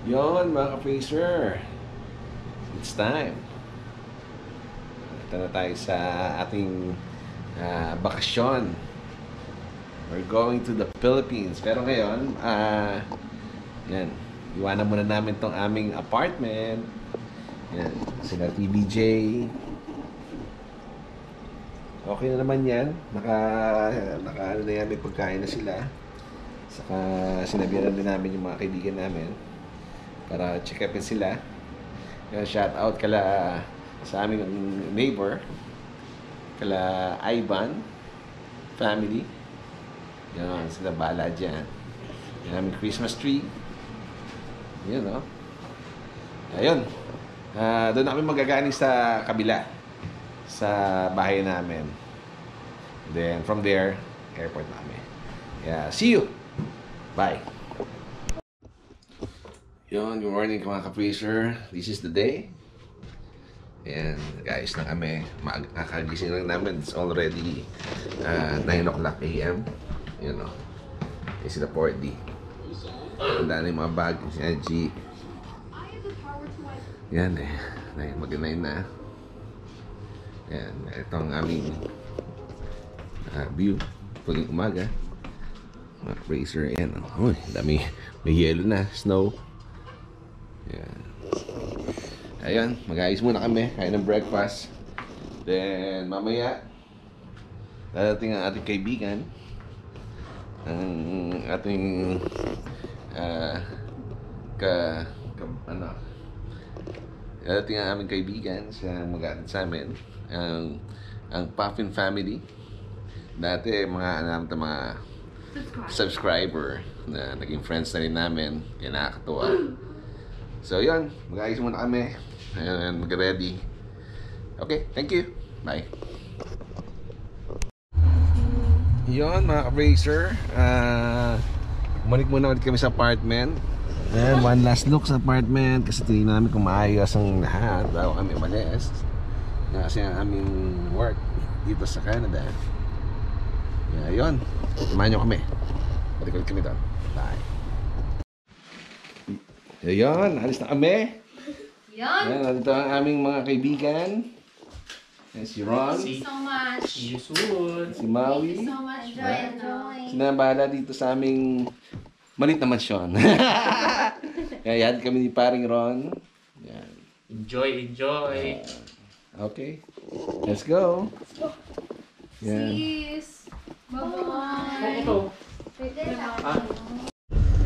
Yon mga ka-Fraser, it's time. Ito na tayo sa ating bakasyon. We're going to the Philippines. Pero ngayon, yan, iwanan muna namin tong aming apartment. Yan, sila TBJ. Okay na naman yan. Naka ano na yan, may pagkain na sila. Saka sinabihan din namin yung mga kaibigan namin para check upin sila. Shout out kala sa aming neighbor, kala Ivan family. Yan, sila bala dyan. Yan aming Christmas tree. Yan, no? Ayun. Doon na kami magagaling sa kabila, sa bahay namin. Then, from there, airport namin. Yeah, see you! Bye! Yun, good morning mga ka-Fraser. This is the day. And guys, na kami. Kakagising lang namin. It's already 9 o'clock a.m. You know. Yung sila 4D. Ang dami mga bag. Si G. Yan eh. Mag-9 na. Yan. Ito ang aming view. Tuling umaga. Mga ka-Fraser. Yan. Uy, dami. May yellow na. Snow. Yan. Ayun, mag-ayos muna kami, kain ng breakfast. Then, mamaya dadating ang ating kaibigan. Ang ating dadating ang aming kaibigan sa mag-aatid sa amin. Ang Puffin family. Dati, mga subscriber na naging friends na rin namin. Kaya nakakatuwa. So yun, mag-ayos muna kami and mag-ready. Okay, thank you. Bye. Yun mga ka-Fraser, bumalik muna ulit kami sa apartment. And one last look sa apartment kasi tinignan namin kung maayos ang lahat bago kami umalis. Kasi ang aming work dito sa Canada. Yun, samahan nyo kami. Balik ulit kami doon. Bye. Ayan, alis na kami. Ayan, nandito ang aming mga kaibigan. Ayan, si Ron. Thank you so much. See you soon. Si Maui. Thank you so much, Joy and Joy. Sinabala dito sa aming malit na mansyon. Kaya yan kami ni paring Ron. Ayan. Enjoy. Okay, let's go. Ayan. Sis. Bye-bye. Ito.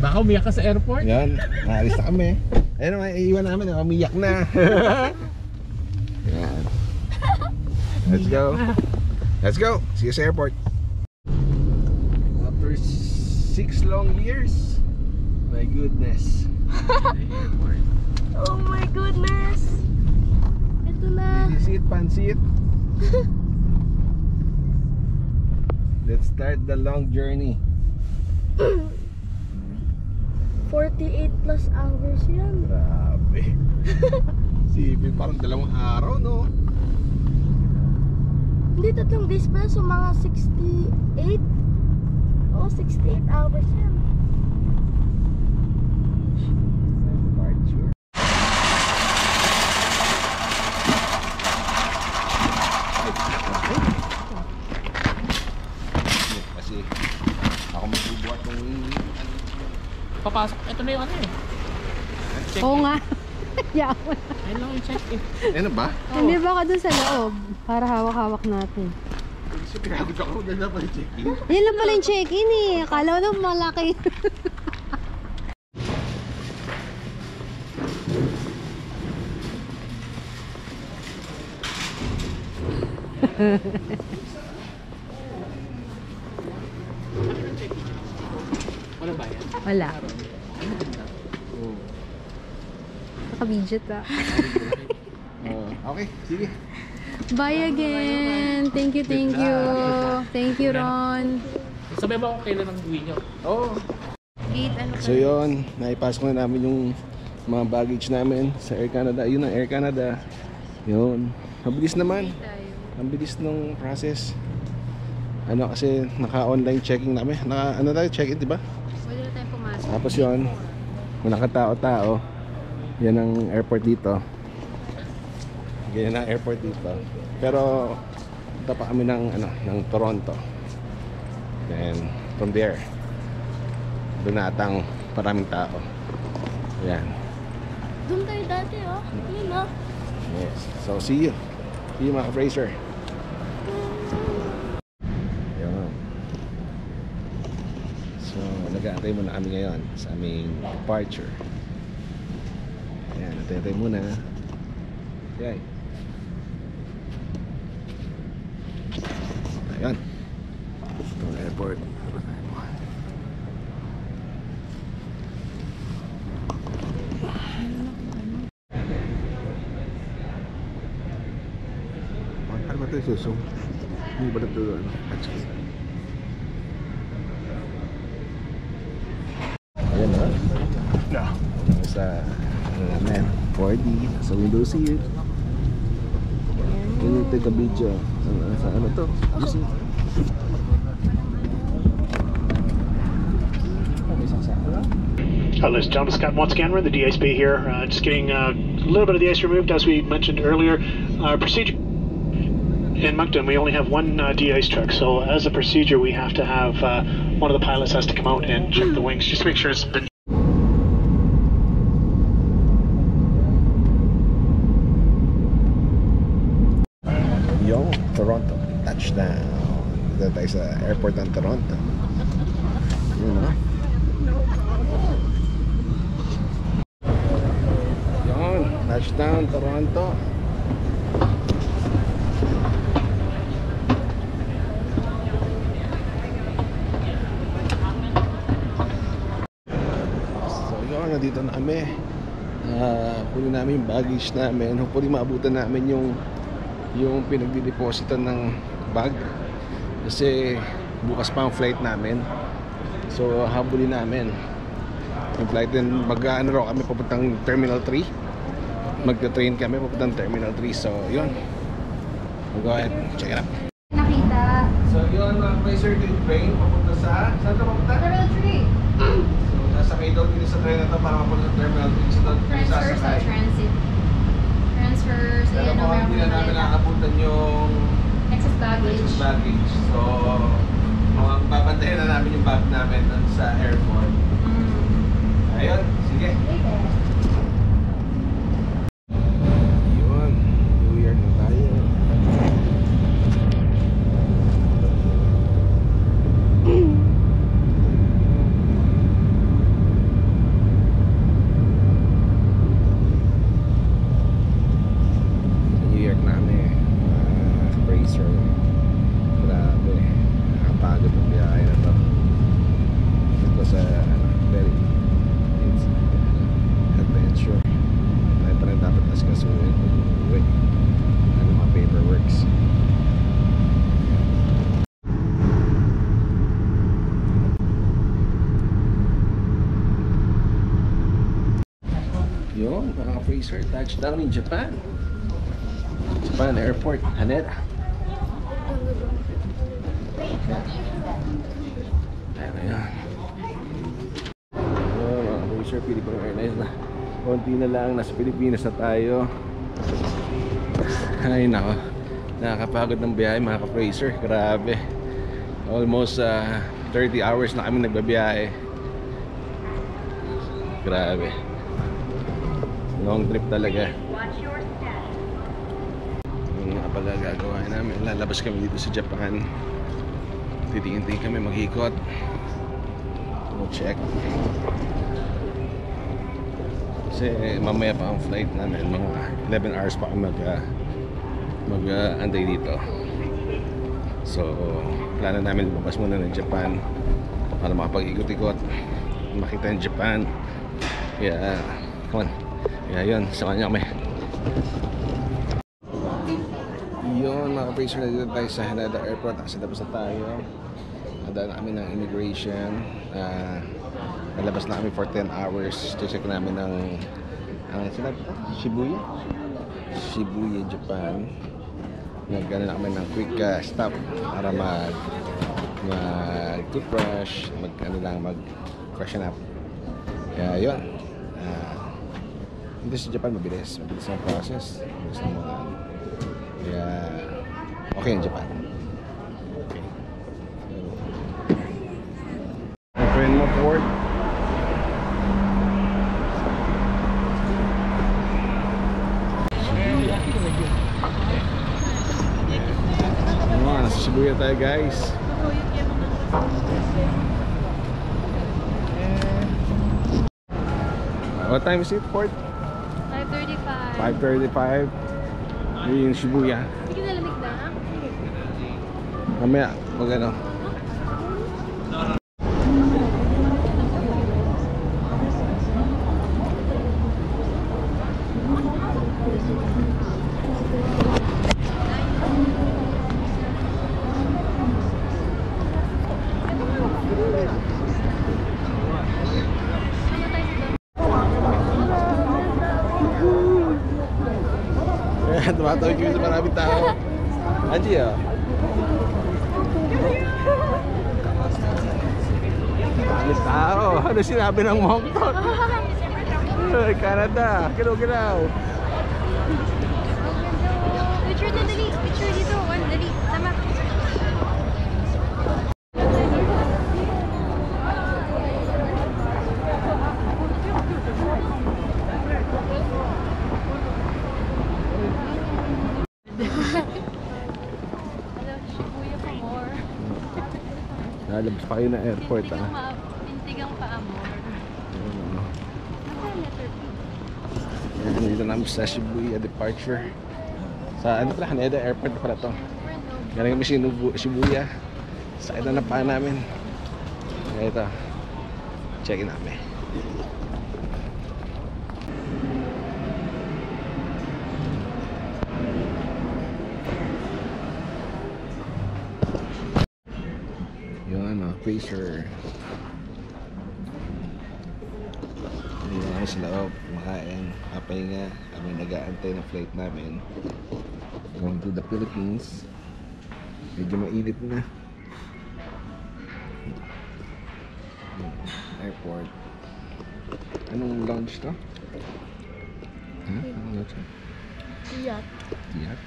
Baka umiyak ka sa airport? Yan, naalis na kami. Ayun naman, iiwan namin, umiyak na. Yan. Let's go. Let's go. See you sa airport. After 6 long years. My goodness. Oh my goodness! Ito na. This is it, pansit. Let's start the long journey. 48 plus hours yan. Grabe. Sipin, parang 2 araw, no? Hindi, 3 days pala. So mga 68. Oo, 68 hours yan. Departure. Kasi ako magbubuhat ng Papasok. Ito na yung ano eh. Check Oo in. nga. Yaman. Ayun lang yung check in. Ano ba? Hindi ba ka dun sa loob? Para hawak-hawak natin. Kasi pinagod ako na pala check-in. Yan lang pala yung check-in eh. Akala ko na malaki. Wala ba yan? Wala. Nakabidget ah. Okay, sige. Bye again. Thank you, thank you. Thank you, Ron. Sabi ba kung kailan ang uwi nyo? Oo. Gate, ano So yun, naipasok na namin yung mga baggage namin sa Air Canada. Yun ang Air Canada. Yun. Mabilis naman. Ang bilis ng process. Ano kasi naka-online checking namin. Naka ano tayo check-in, di ba? Pwede na tayong pumasok. Tapos yun, kung nakatao-tao, Yan ang airport dito. Ganyan ang airport dito. Pero punta pa kami ng ng Toronto. Then from there, doon na atang maraming tao. Yan. Doon tayo dati, oh. Yun, oh. Yes. So see you. See you, mga ka-Fraser. Yan. So nag-aantay muna kami ngayon sa aming departure. Ayan, antay-antay muna. Okay. Ayan. Ito ang airport. Ano ba ito yung susong? Hindi ba ito doon? Ayan na. No. Sa namin 4D sa window seat. Can you take a video? Sa ano to? Ladies and gentlemen, Scott once again, we're in the DSP here. Just getting a little bit of the ice removed, as we mentioned earlier. Procedure in Moncton, we only have one de-ice truck, so as a procedure, we have to have one of the pilots has to come out and check the wings, just to make sure it's been. Yung Toronto touchdown. Dito tayo sa airport ng Toronto. Yun, no? Yun, touchdown Toronto. So yun, nandito na kami. Kunin namin yung baggage namin. Hopefully maabutan namin yung pinagdidepositan ng bag kasi bukas pa ang flight namin, so habulin namin yung flight. Then mag-ano raw kami papuntang Terminal 3, magta-train kami papuntang Terminal 3. So yun, we'll go ahead, check it out. Nakita. So yun, Fraser din train papunta sa saan ka papunta? Terminal 3. So nasakay daw din sa train na to para mapunta sa Terminal 3. So doon Transfers sasakay. o transit? Transfers. Pero Ayan, kung hindi na namin nakapuntan yung excess baggage. excess baggage, so babantayan na namin yung bag namin dun sa airport. Ayun, sige. Yun, New Year na tayo. New Year namin. Fraser. Grabe. Nakapagod ang biyahe na to. It was a very adventure. Tayo pa rin dapat naskasuhin kung uuwi. Ano mga paperworks. Yun, mga Fraser, touchdown in Japan. Japan Airport, Haneda. Ayan na yan. Mga Fraser, Philippine Airlines na. Konti na lang, nasa Pilipinas na tayo. Ay nako, nakakapagod ng biyahe mga ka-Fraser. Grabe. Almost 30 hours na kami nagbabiyahe. Grabe. Long trip talaga. Yung nga pala gagawa namin, lalabas kami dito sa Japan. Titingin-tingin kami, maghikot. We'll check. Kasi mamaya pa ang flight namin, mga 11 hours pa kami mag-antay dito. So plano namin lumabas muna ng Japan para makapag-ikot-ikot, makita ng Japan. Kaya come on. Kaya yun, sa kanya kami. Yun mga ka-Fraser, na dito tayo sa Haneda Airport. Kasi labas na tayo. Nadaan na kami ng immigration. Nalabas na kami for 10 hours. Check namin ng Shibuya, Japan. Nagano na kami ng quick stop para mag-toothbrush, mag freshen up. Kaya yun, Hindi sa Japan mabilis ang process, mabilis ang mga kaya okay ang Japan. Okay. Open mo port. Nasa Shibuya tayo guys. What time is it, Port? 5:35. 5:35. Yun yung Shibuya. Sige na, lamig na. Mamaya, mag ano. Tumatawag kami sa maraming tao. Angie, oh. Maraming tao. Ano sinabi ng Mongkok? Canada. Ginaw-ginaw. Picture na, dali. Picture dito. Dali. Sama. Lalabas pa kayo na airport, ha? Pintigang pa, amor. Ayan, dito namin sa Shibuya departure. Sa ano pala, Haneda Airport pala to. Galing kami Shibuya. Sakit na pa namin. Kaya ito, check-in namin. Yung ano, Pacer. Ayan sa loob, makain, kapahinga. Kami nag-aantay ng flight namin going to the Philippines. Medyo mainit na. Airport. Anong lounge to? Anong lounge to? Yacht. Yacht?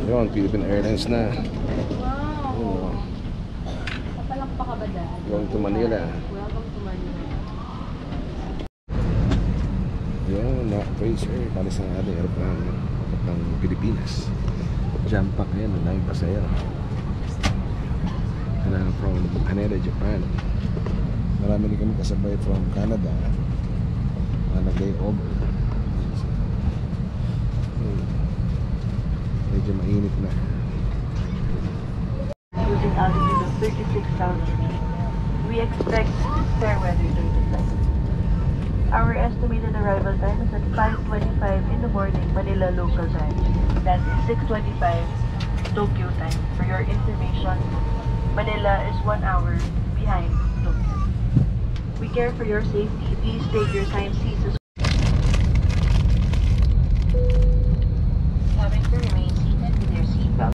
Yun, Philippine Airlines na. Wow. Papalakpa ka ba dahil? Going to Manila. Welcome to Manila. Yun, na-Pacer. Palis ng ating aeroplano ng Pilipinas. Jump pack yan, ang daming pasayero. And from Haneda, Japan. Marami din kami kasabay from Canada. Nag-lay over. Medyo mainit na. Using altitude of 36,000 feet, we expect fair weather during the flight. Our estimated arrival time is at 5:25 in the morning, Manila local time. That is 6:25 Tokyo time. For your information, Manila is 1 hour behind Tokyo. We care for your safety. Please take your assigned seats as having to remain seated with your seatbelt.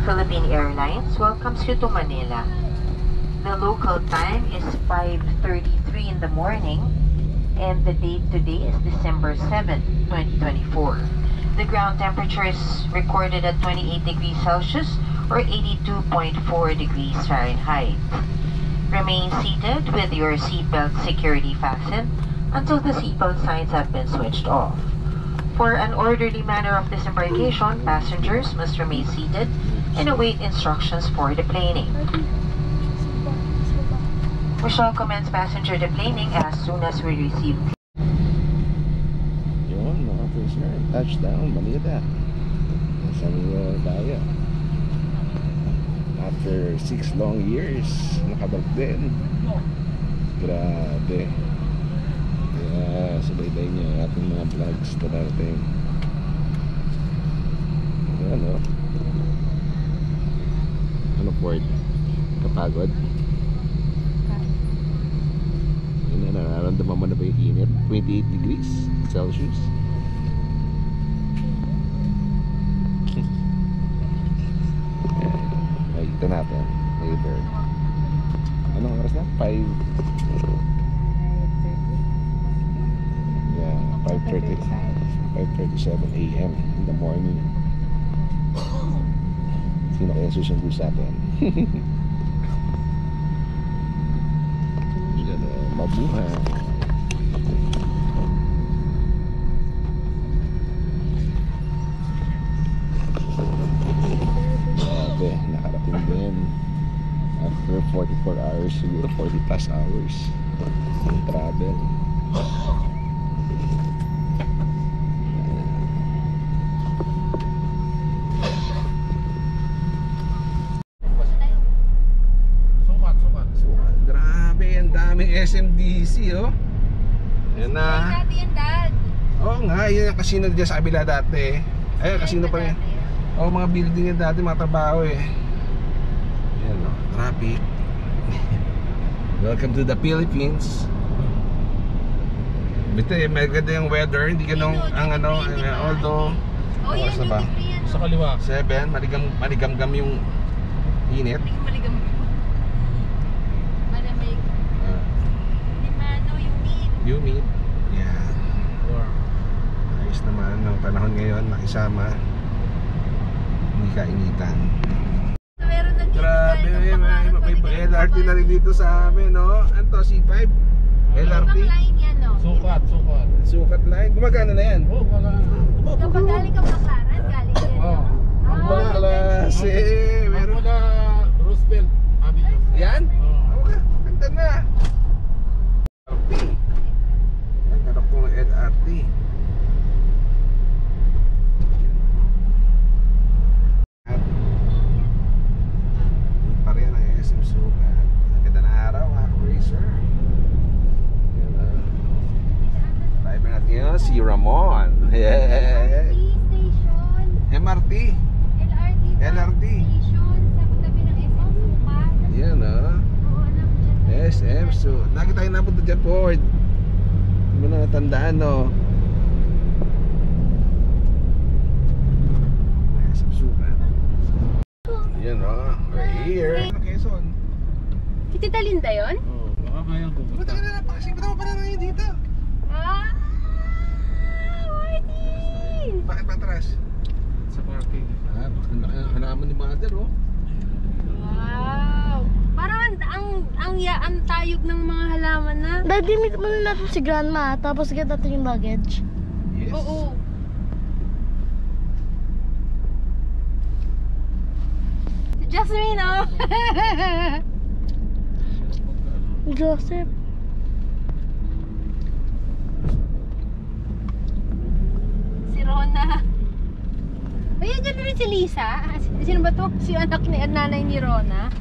Philippine Airlines welcomes you to Manila. The local time is 5:33 in the morning, and the date today is December 7, 2024. The ground temperature is recorded at 28 degrees Celsius or 82.4 degrees Fahrenheit. Remain seated with your seatbelt security fastened until the seatbelt signs have been switched off. For an orderly manner of disembarkation, passengers must remain seated and await instructions for deplaning. We shall commence passenger deplaning as soon as we receive. Yun, mga Pacer. Touchdown, Manila. Sa tayo. After 6 long years, nakabalik din. Grabe. Kaya subaybay niyo ang ating mga vlogs na darating. Ano? Ano port? Kapagod? Yun na, nararamdaman mo na ba yung init? 28 degrees Celsius. Nakikita natin later. Anong oras na? 5. Yeah, 5:37 a.m. in the morning. Sino kaya susundo sa atin? Mabuhay. Grabe, nakarating din. After 44 hours, siguro 40 plus hours travel. Grabe, ang daming SMDC, oh. Yan na. Dati yan, Dad. Oo nga, yun yung casino dyan sa kabila dati. Ayun, casino pa rin. Oo, mga building yan dati, mga trabaho eh. Yan, oh, traffic. Welcome to the Philippines. Bito eh, may ganda yung weather, hindi ganun ang ano, although Oh, yan, oras na ba? Sa kaliwa. 7, maligam-gam yung init. Maligam. Malamig. Limano, Humid. Yeah. Ayos naman ng panahon ngayon, nakisama. Hindi kainitan. Meron ng Grabe, may LRT na rin dito sa amin, no? Ano to, C5? LRT? Ibang line yan, no? Sukat. Sukat line. Gumagana na yan. Oh, wala. Kapag galing ka Baclaran, galing yan. Oh. Ang klase. Meron. Wala Roosevelt Avenue. Yan? Oh. Okay, ganda na. LRT. Yan, ganap ko ng LRT. Pareha ng SM Sukat. Ang ganda na araw, mga ka-racer. Yan na. Driver natin yun, si Ramon. Yeah. Station. MRT. LRT. Station sa tabi ng SM Sukat. Yan ah. Oo, alam ko dyan. SM Sukat. Lagi tayo napunta dyan, Ford. Hindi mo na natandaan, no? SM Sukat. Yan ah. Right here. Quezon. Si Tita Linda yun? Oh, baka kaya ko. Ba't ka na napakasing? Ba't ako pa na ngayon dito? Ah! Martin! Bakit patras? Sa parking. Ah, halaman ni Mother, oh. Wow! Parang ang tayog ng mga halaman na. Daddy, meet muna natin si Grandma, tapos get natin yung baggage. Yes. Oo. Si Jasmine, oh! Joseph. Si Rona. Ayun, dyan rin si Lisa. Sino ba to? Si anak ni nanay ni Rona.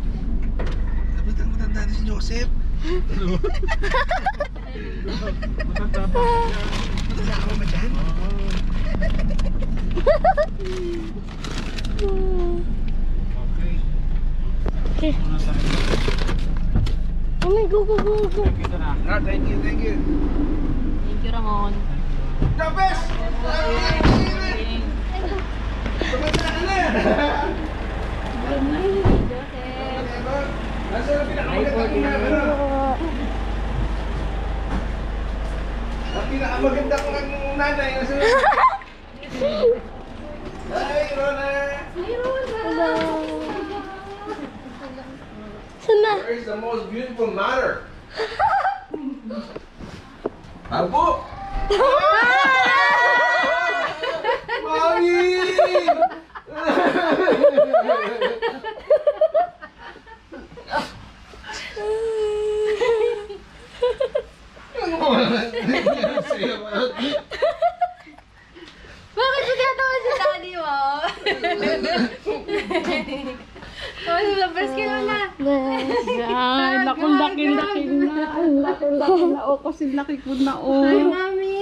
Ba't ang matanda na si Joseph? Matanda pa. Matanda ka ba dyan? Okay. Okay. Oh my, go. Kita na. Ah, thank you. Thank you, Ramon. Jopes! Tumanda ka na! Nasa na pinakamaganda kong ang pinakamaganda kong nanay. Nasa na? Hi, Rona! Hello. Sana. Where is the most beautiful mother? Apo! Mami! Bakit mo tinatawa si daddy mo? Oh, Naku, laki na. Ang laki na. O, kasi laki ko na, o. Hi, Mami!